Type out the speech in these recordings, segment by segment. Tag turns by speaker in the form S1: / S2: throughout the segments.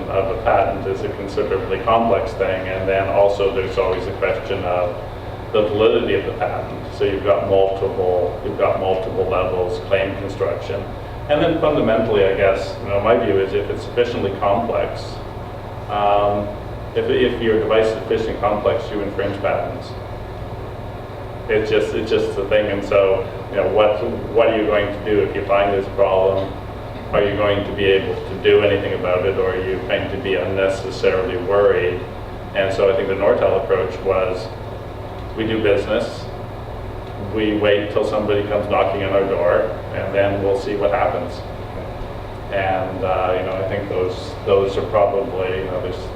S1: of a patent is a considerably complex thing, and then also there's always a question of the validity of the patent. So you've got multiple levels, claim construction. And then fundamentally, I guess, my view is if it's sufficiently complex, if your device is sufficiently complex, you infringe patents. It's just the thing. And so, what are you going to do if you find this problem? Are you going to be able to do anything about it, or are you going to be unnecessarily worried? And so I think the Nortel approach was, we do business, we wait till somebody comes knocking on our door, and then we'll see what happens. And I think those are probably,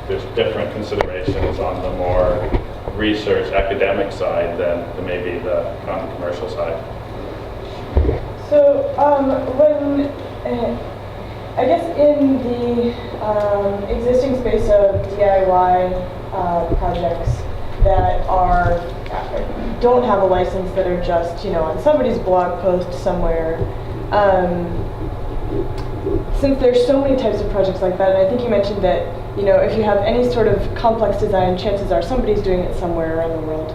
S1: there's different considerations on the more research academic side than maybe on the commercial side.
S2: So when I guess in the existing space of DIY projects that don't have a license, that are just on somebody's blog post somewhere, since there's so many types of projects like that, and I think you mentioned that if you have any sort of complex design, chances are somebody's doing it somewhere around the world.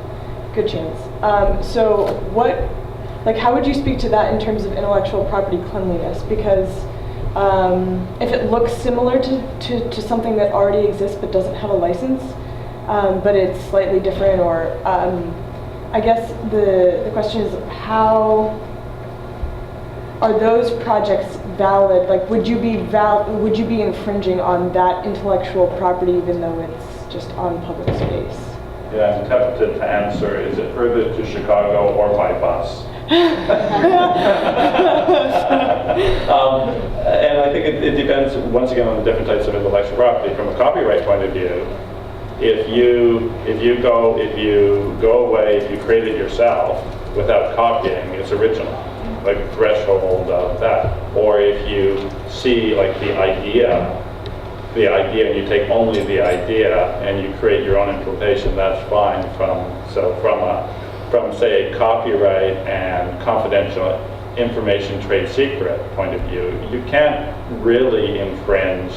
S2: Good chance. So how would you speak to that in terms of intellectual property cleanliness? Because if it looks similar to something that already exists but doesn't have a license, but it's slightly different, or I guess the question is, how are those projects valid? Like, would you be infringing on that intellectual property even though it's just on public space?
S1: Yeah, I'm tempted to answer, is it further to Chicago or by bus? And I think it depends, once again, on the different types of intellectual property. From a copyright point of view, if you go away, if you create it yourself without copying, it's original, like threshold of that. Or if you see like the idea and you take only the idea and you create your own implementation, that's fine. From say a copyright and confidential information trade secret point of view, you can't really infringe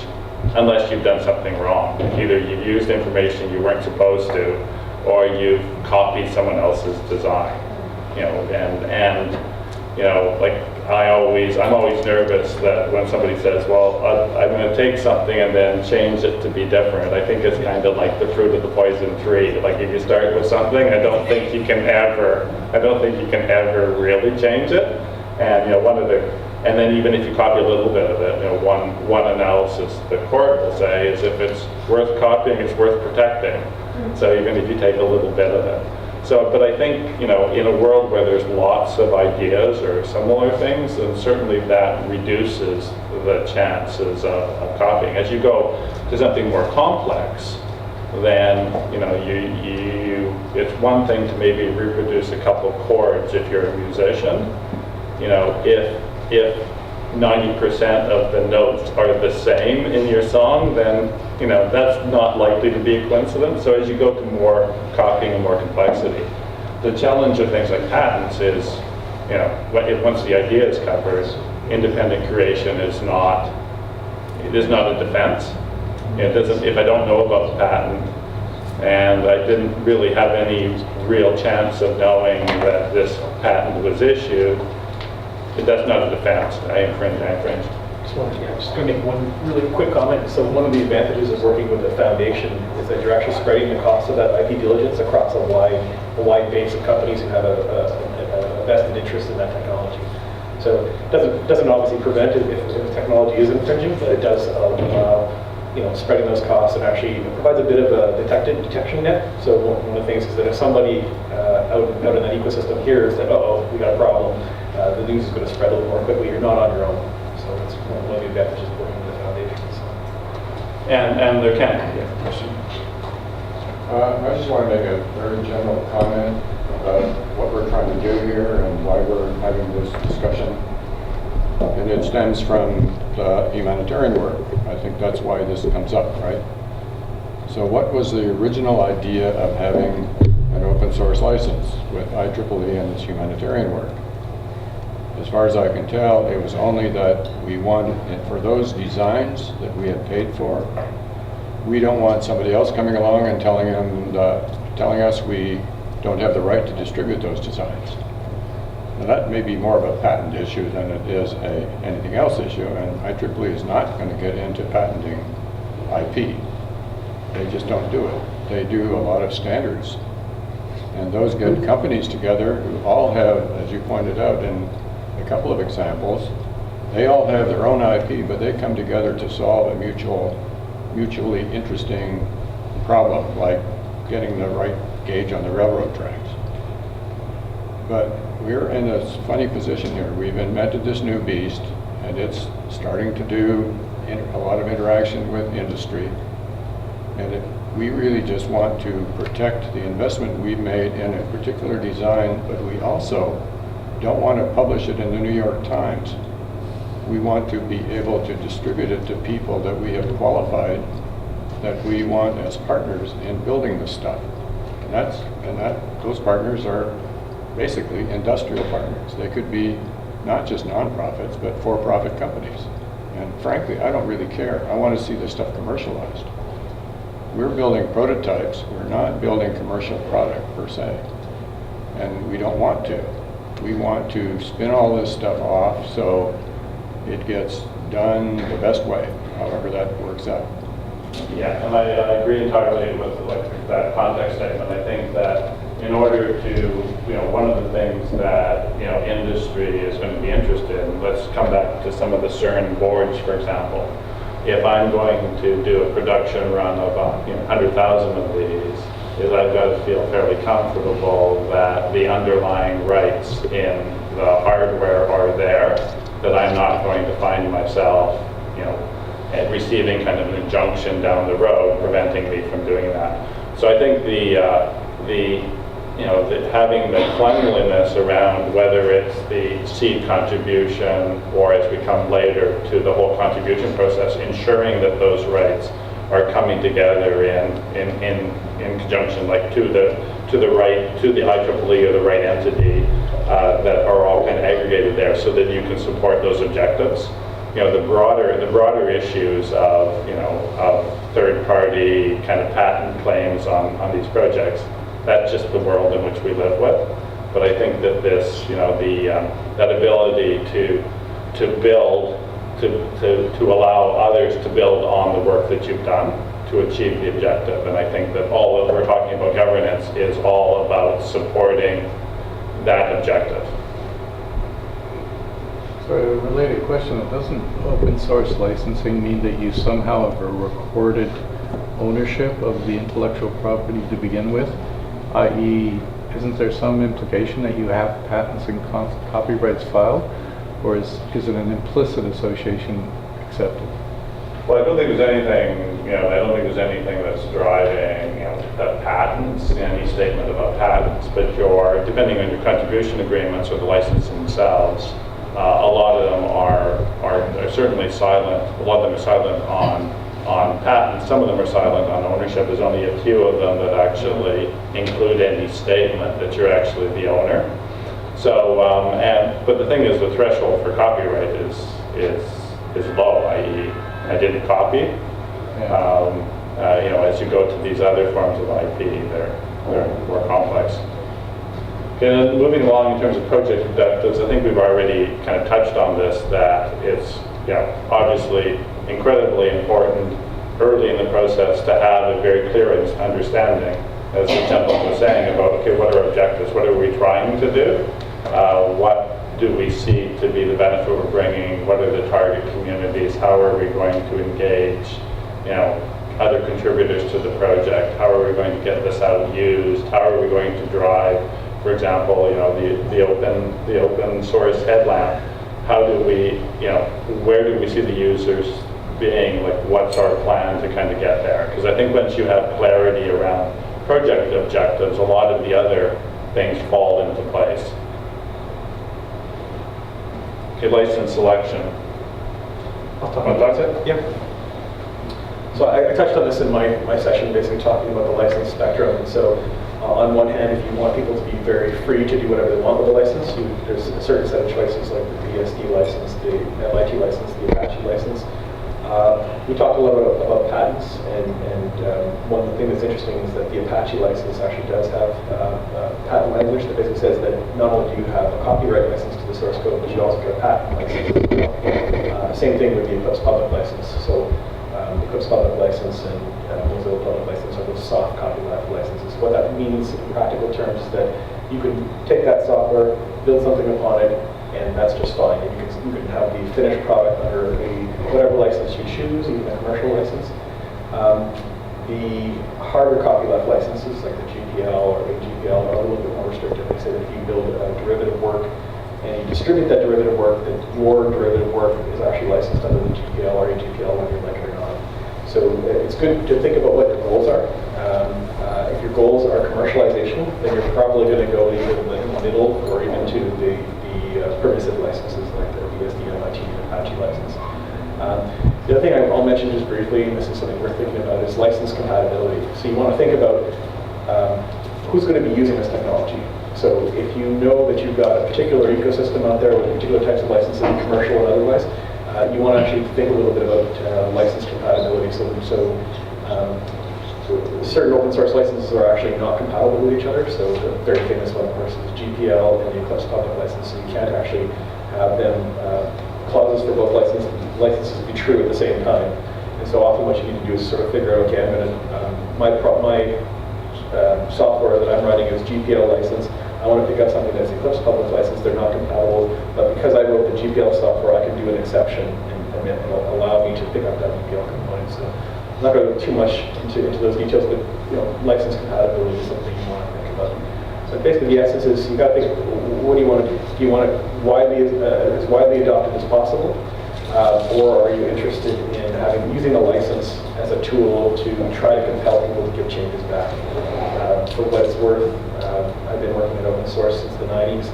S1: unless you've done something wrong. Either you used information you weren't supposed to, or you've copied someone else's design. I'm always nervous that when somebody says, well, I'm going to take something and then change it to be different. I think it's kind of like the fruit of the poison tree. Like if you start with something, I don't think you can ever really change it. And then even if you copy a little bit of it, one analysis the court will say is if it's worth copying, it's worth protecting. So even if you take a little bit of it. But I think, in a world where there's lots of ideas or similar things, then certainly that reduces the chances of copying. As you go to something more complex, then, it's one thing to maybe reproduce a couple chords if you're a musician. If 90% of the notes are the same in your song, then that's not likely to be a coincidence. So as you go to more copying and more complexity, the challenge of things like patents is, once the idea is covered, independent creation is not a defense. It doesn't. If I don't know about the patent and I didn't really have any real chance of knowing that this patent was issued, that's not a defense. I infringe.
S3: I'm just going to make one really quick comment. So one of the advantages of working with a foundation is that you're actually spreading the cost of that IP diligence across a wide base of companies who have a vested interest in that technology. So it doesn't obviously prevent it if the technology is infringing, but it does allow spreading those costs, and actually provides a bit of a detection net. So one of the things is that if somebody out in that ecosystem hears that, we got a problem, the news is going to spread a little more quickly. You're not on your own. So that's one of the advantages of working with the foundations.
S1: And there can be a question.
S4: I just want to make a very general comment about what we're trying to do here and why we're having this discussion. And it stems from the humanitarian work. I think that's why this comes up, right? So what was the original idea of having an open source license with IEEE and its humanitarian work? As far as I can tell, it was only that we wanted, for those designs that we had paid for, we don't want somebody else coming along and telling us we don't have the right to distribute those designs. Now, that may be more of a patent issue than it is anything else issue, and IEEE is not going to get into patenting IP. They just don't do it. They do a lot of standards. And those get companies together who all have, as you pointed out in a couple of examples, they all have their own IP, but they come together to solve a mutually interesting problem, like getting the right gauge on the railroad tracks. But we're in a funny position here. We've invented this new beast, and it's starting to do a lot of interaction with industry. And we really just want to protect the investment we've made in a particular design, but we also don't want to publish it in the New York Times. We want to be able to distribute it to people that we have qualified, that we want as partners in building this stuff. And those partners are basically industrial partners. They could be not just nonprofits, but for-profit companies. And frankly, I don't really care. I want to see this stuff commercialized. We're building prototypes. We're not building commercial product per se. And we don't want to. We want to spin all this stuff off so it gets done the best way, however that works out.
S1: Yeah, and I agree entirely with that context statement. I think that in order to, one of the things that, industry is going to be interested in, let's come back to some of the CERN boards, for example. If I'm going to do a production run of 100,000 of these, is I've got to feel fairly comfortable that the underlying rights in the hardware are there, that I'm not going to find myself, receiving kind of an injunction down the road preventing me from doing that. So I think having the cleanliness around whether it's the seed contribution or as we come later to the whole contribution process, ensuring that those rights are coming together in conjunction, like to the IEEE or the right entity that are all kind of aggregated there, so that you can support those objectives. The broader issues of third-party kind of patent claims on these projects, that's just the world in which we live with. But I think that this, that ability to build, to allow others to build on the work that you've done to achieve the objective. And I think that all that we're talking about governance is all about supporting that objective.
S5: So a related question, doesn't open source licensing mean that you somehow have a recorded ownership of the intellectual property to begin with? I.e., isn't there some implication that you have patents and copyrights filed, or is it an implicit association accepted?
S1: Well, I don't think there's anything, that's driving, the patents, any statement about patents, but depending on your contribution agreements or the licensing themselves, a lot of them are certainly silent. A lot of them are silent on patents. Some of them are silent on ownership. There's only a few of them that actually include any statement that you're actually the owner. So, but the thing is, the threshold for copyright is low. I.e., I didn't copy. As you go to these other forms of IP, they're more complex. Okay, then moving along in terms of project objectives, I think we've already kind of touched on this, that it's obviously incredibly important early in the process to have a very clear understanding, as the gentleman was saying, about, okay, what are our objectives? What are we trying to do? What do we see to be the benefit we're bringing? What are the target communities? How are we going to engage, other contributors to the project? How are we going to get this out used? How are we going to drive, for example, the open source headlamp? How do we, where do we see the users being? Like, what's our plan to kind of get there? Because I think once you have clarity around project objectives, a lot of the other things fall into place. Okay, license selection.
S3: I'll talk about that. Yeah. So I touched on this in my session, basically talking about the license spectrum. And so on one hand, if you want people to be very free to do whatever they want with the license, there's a certain set of choices, like the BSD license, the MIT license, the Apache license. We talked a little bit about patents and one thing that's interesting is that the Apache license actually does have patent language that basically says that not only do you have a copyright license to the source code, but you also get a patent license. Same thing with the Eclipse Public License. So the Eclipse Public License and Mozilla Public License are those soft copyleft licenses. What that means in practical terms is that you can take that software, build something upon it, and that's just fine. You can have the finished product under whatever license you choose, even a commercial license. The harder copyleft licenses, like the GPL or AGPL, are a little bit more restrictive. They say that if you build a derivative work and you distribute that derivative work, that your derivative work is actually licensed under the GPL or AGPL, whether you like it or not. So it's good to think about what your goals are. If your goals are commercialization, then you're probably going to go either in the middle or even to the permissive licenses like the BSD, MIT, and Apache license. The other thing I'll mention just briefly, and this is something worth thinking about, is license compatibility. So you want to think about who's going to be using this technology. So if you know that you've got a particular ecosystem out there with particular types of licenses, commercial and otherwise, you want to actually think a little bit about license compatibility. So certain open source licenses are actually not compatible with each other. So the very famous one, of course, is GPL and the Eclipse Public License. So you can't actually have them clauses for both licenses be true at the same time. And so often what you need to do is sort of figure out, okay, I'm going to, my software that I'm running is GPL license. I want to pick up something that's Eclipse Public License. They're not compatible, but because I wrote the GPL software, I can do an exception and it'll allow me to pick up that GPL component. So I'm not going to go too much into those details, but license compatibility is something you want to think about. So basically, the essence is you got to think, what do you want to do? Do you want it as widely adopted as possible, or are you interested in using a license as a tool to try to compel people to give changes back? For what it's worth, I've been working in open source since the 90s.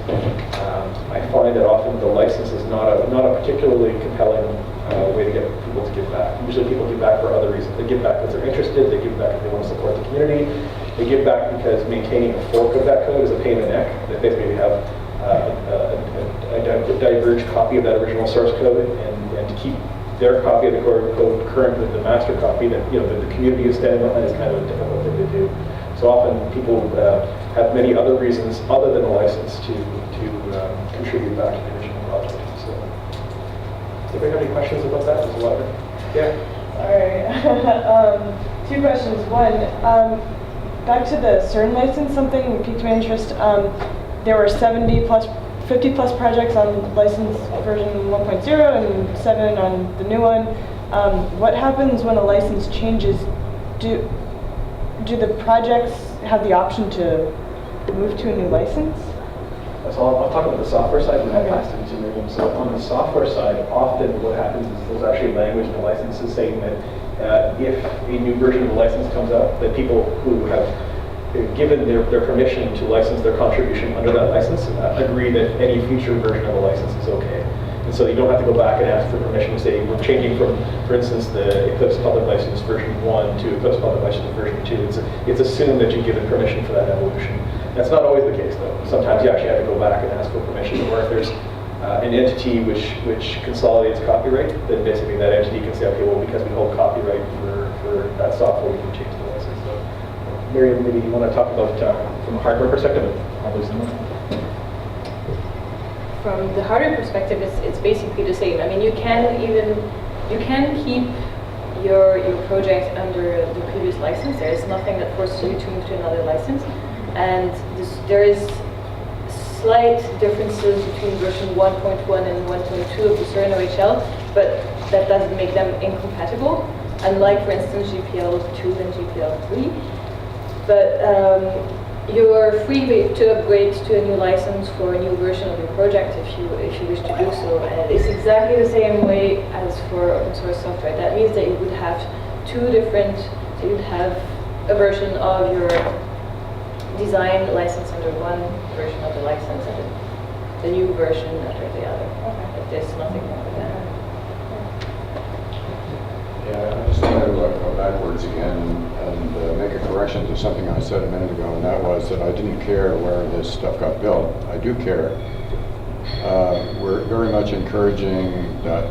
S3: I find that often the license is not a particularly compelling way to get people to give back. Usually people give back for other reasons. They give back because they're interested, they give back because they want to support the community, they give back because maintaining a fork of that code is a pain in the neck. That basically you have a diverged copy of that original source code, and to keep their copy of the code current with the master copy that the community is standing behind is kind of a difficult thing to do. So often people have many other reasons other than a license to contribute back to the original project. So, does anybody have any questions about that? There's a lot of, yeah.
S2: All right. Two questions. One, back to the CERN license, something piqued my interest. There were 50 plus projects on license version 1.0 and 7 on the new one. What happens when a license changes? Do the projects have the option to move to a new license?
S3: So I'll talk about the software side and then I'll pass it to Miriam. So on the software side, often what happens is there's actually language in the licenses saying that if a new version of the license comes out, that people who have given their permission to license their contribution under that license agree that any future version of the license is okay. And so you don't have to go back and ask for permission to say, we're changing from, for instance, the Eclipse Public License version 1 to Eclipse Public License version 2. It's assumed that you've given permission for that evolution. That's not always the case, though. Sometimes you actually have to go back and ask for permission, or if there's an entity which consolidates copyright, then basically that entity can say, okay, well, because we hold copyright for that software, we can change the license. So, Miriam, maybe you want to talk about, from a hardware perspective, probably similar.
S6: From the hardware perspective, it's basically the same. I mean, you can keep your project under the previous license. There is nothing that forces you to move to another license, and there is slight differences between version 1.1 and 1.2 of the CERN OHL, but that doesn't make them incompatible. Unlike, for instance, GPL2 and GPL3, but you're free to upgrade to a new license for a new version of your project if you wish to do so. And it's exactly the same way as for open source software. That means that you would have so you'd have a version of your design license under one version of the license and the new version under the other. Okay. But there's nothing wrong with that.
S4: Yeah, I just want to go backwards again and make a correction to something I said a minute ago, and that was that I didn't care where this stuff got built. I do care. We're very much encouraging that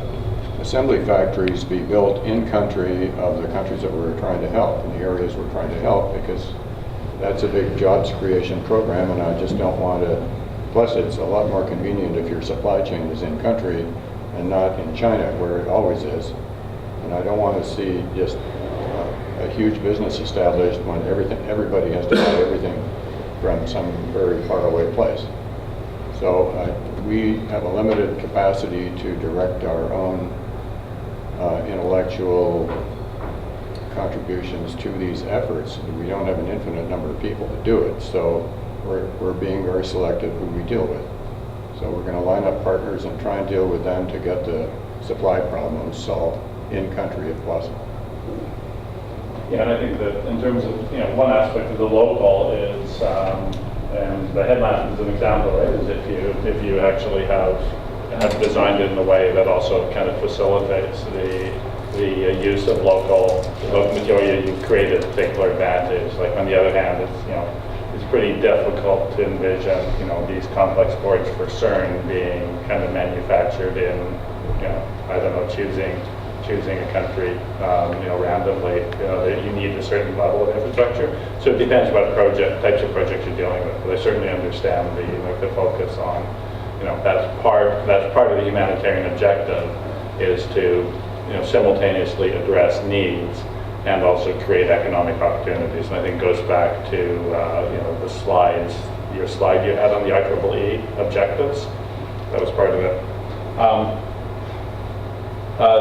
S4: assembly factories be built in country of the countries that we're trying to help, in the areas we're trying to help, because that's a big jobs creation program, and I just don't want to, plus it's a lot more convenient if your supply chain is in country and not in China, where it always is. And I don't want to see just a huge business established when everybody has to buy everything from some very far away place. So we have a limited capacity to direct our own intellectual contributions to these efforts. We don't have an infinite number of people to do it, so we're being very selective who we deal with. So we're going to line up partners and try and deal with them to get the supply problems solved in country if possible.
S1: Yeah, and I think that in terms of, one aspect of the local is, and the headlamp is an example, right, is if you actually have designed it in a way that also kind of facilitates the use of local material, you create a particular advantage. Like on the other hand, it's pretty difficult to envision, these complex boards for CERN being kind of manufactured in, I don't know, choosing a country, randomly. You need a certain level of infrastructure. So it depends what types of projects you're dealing with. But I certainly understand the focus on, that's part of the humanitarian objective is to, simultaneously address needs and also create economic opportunities. And I think it goes back to, the slides, your slide you had on the IEEE objectives. That was part of it.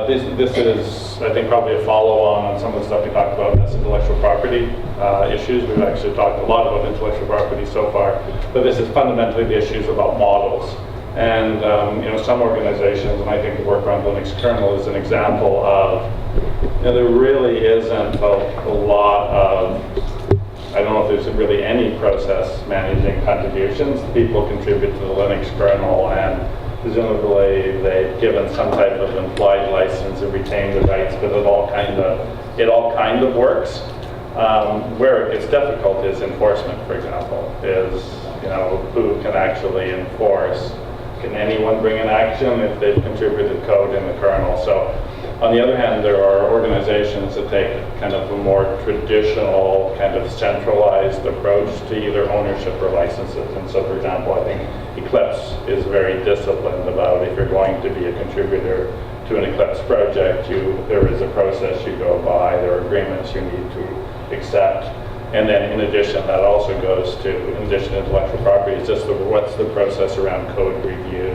S1: This is, I think, probably a follow-on on some of the stuff we talked about. That's intellectual property issues. We've actually talked a lot about intellectual property so far, but this is fundamentally the issues about models. And some organizations, and I think the work around Linux kernel is an example of, there really isn't a lot of, I don't know if there's really any process managing contributions. People contribute to the Linux kernel, and presumably they've given some type of implied license and retained the rights, but it all kind of works. Where it gets difficult is enforcement, for example, is who can actually enforce. Can anyone bring an action if they've contributed code in the kernel? So on the other hand, there are organizations that take kind of a more traditional, kind of centralized approach to either ownership or licenses. And so, for example, I think Eclipse is very disciplined about if you're going to be a contributor to an Eclipse project, there is a process you go by, there are agreements you need to accept. And then in addition, that also goes to, in addition to intellectual property, it's just what's the process around code review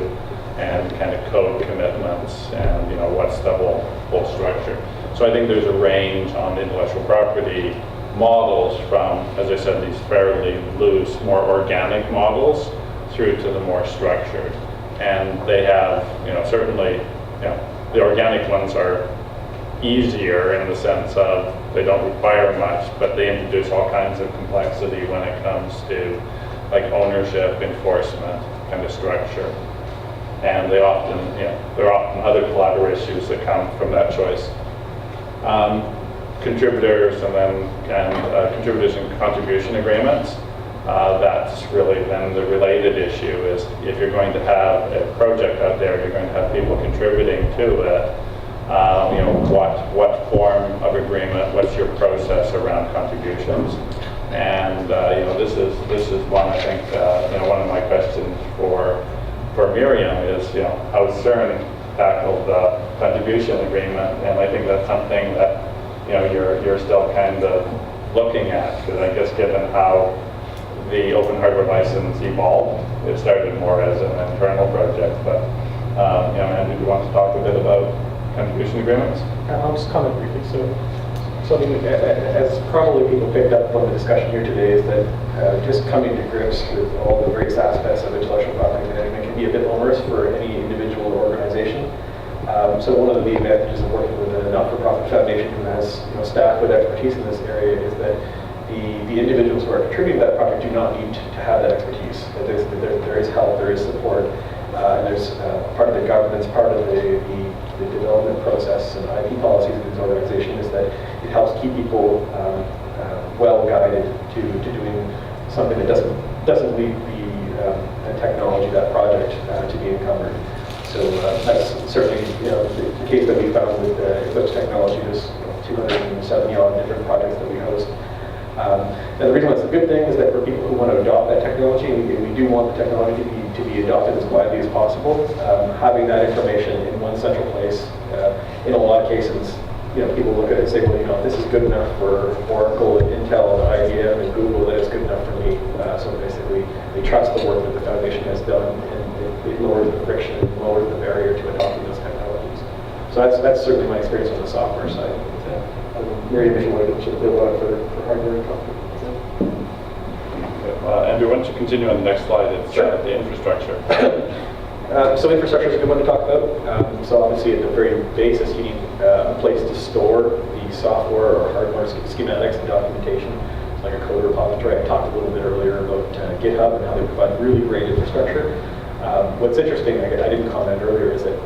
S1: and kind of code commitments and what's the whole structure. So I think there's a range on intellectual property models from, as I said, these fairly loose, more organic models through to the more structured. And they have, certainly, the organic ones are easier in the sense of they don't require much, but they introduce all kinds of complexity when it comes to like ownership, enforcement, kind of structure. And there are often other collateral issues that come from that choice. Contributors and contributors and contribution agreements. That's really then the related issue is if you're going to have a project out there, you're going to have people contributing to it. What form of agreement? What's your process around contributions? And this is one I think one of my questions for Miriam is how CERN tackled the contribution agreement, and I think that's something that you're still kind of looking at, because I guess given how the open hardware license evolved, it started more as an internal project, but Andrew, do you want to talk a bit about contribution agreements?
S3: I'll just comment briefly. So I mean, as probably people picked up from the discussion here today, is that just coming to grips with all the various aspects of intellectual property management can be a bit onerous for any individual or organization. So one of the advantages of working with a not-for-profit foundation who has staff with expertise in this area is that the individuals who are contributing to that project do not need to have that expertise. That there is help, there is support, and there's part of the governance, part of the development process and IP policies of this organization is that it helps keep people well guided to doing something that doesn't leave the technology, that project, to be encumbered. So that's certainly, the case that we found with Eclipse Technology. There's 270 odd different projects that we host. And the reason why it's a good thing is that for people who want to adopt that technology, and we do want the technology to be adopted as widely as possible, having that information in one central place, in a lot of cases, people look at it and say, well, this is good enough for Oracle and Intel and IBM and Google, that it's good enough for me. So basically, they trust the work that the foundation has done, and it lowers the friction, and lowers the barrier to adopting those technologies. So that's certainly my experience on the software side. Miriam, if you wanted to build on it for hardware and software.
S1: Andrew, why don't you continue on the next slide? It's
S3: Sure.
S1: the infrastructure.
S3: So infrastructure is a good one to talk about. So obviously at the very basis, you need a place to store the software or hardware schematics and documentation. It's like a code repository. I talked a little bit earlier about GitHub and how they provide really great infrastructure. What's interesting, I didn't comment earlier, is that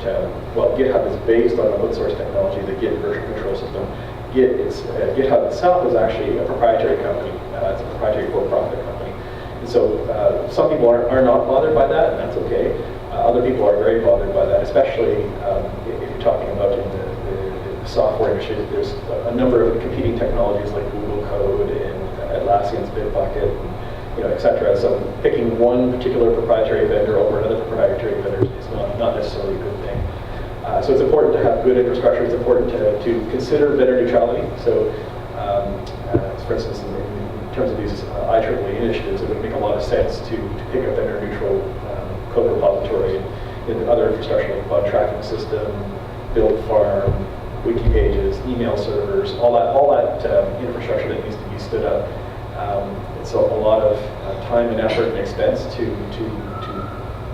S3: while GitHub is based on open source technology, the Git version control system, GitHub itself is actually a proprietary company. It's a proprietary for-profit company. And so some people are not bothered by that, and that's okay. Other people are very bothered by that, especially if you're talking about in the software industry. There's a number of competing technologies like Google Code and Atlassian's Bitbucket, et cetera. So picking one particular proprietary vendor over another proprietary vendor is not necessarily a good thing. So it's important to have good infrastructure. It's important to consider vendor neutrality. So for instance, in terms of these IEEE initiatives, it would make a lot of sense to pick a vendor neutral code repository in other infrastructure like bug tracking system, build farm, wiki pages, email servers, all that infrastructure that needs to be stood up. It's a lot of time and effort and expense to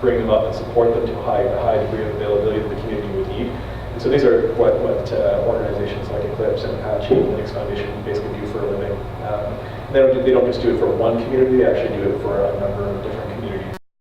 S3: bring them up and support them to a high degree of availability that the community would need. And so these are what organizations like Eclipse and Apache and Linux Foundation basically do for a living. They don't just do it for one community, they actually do it for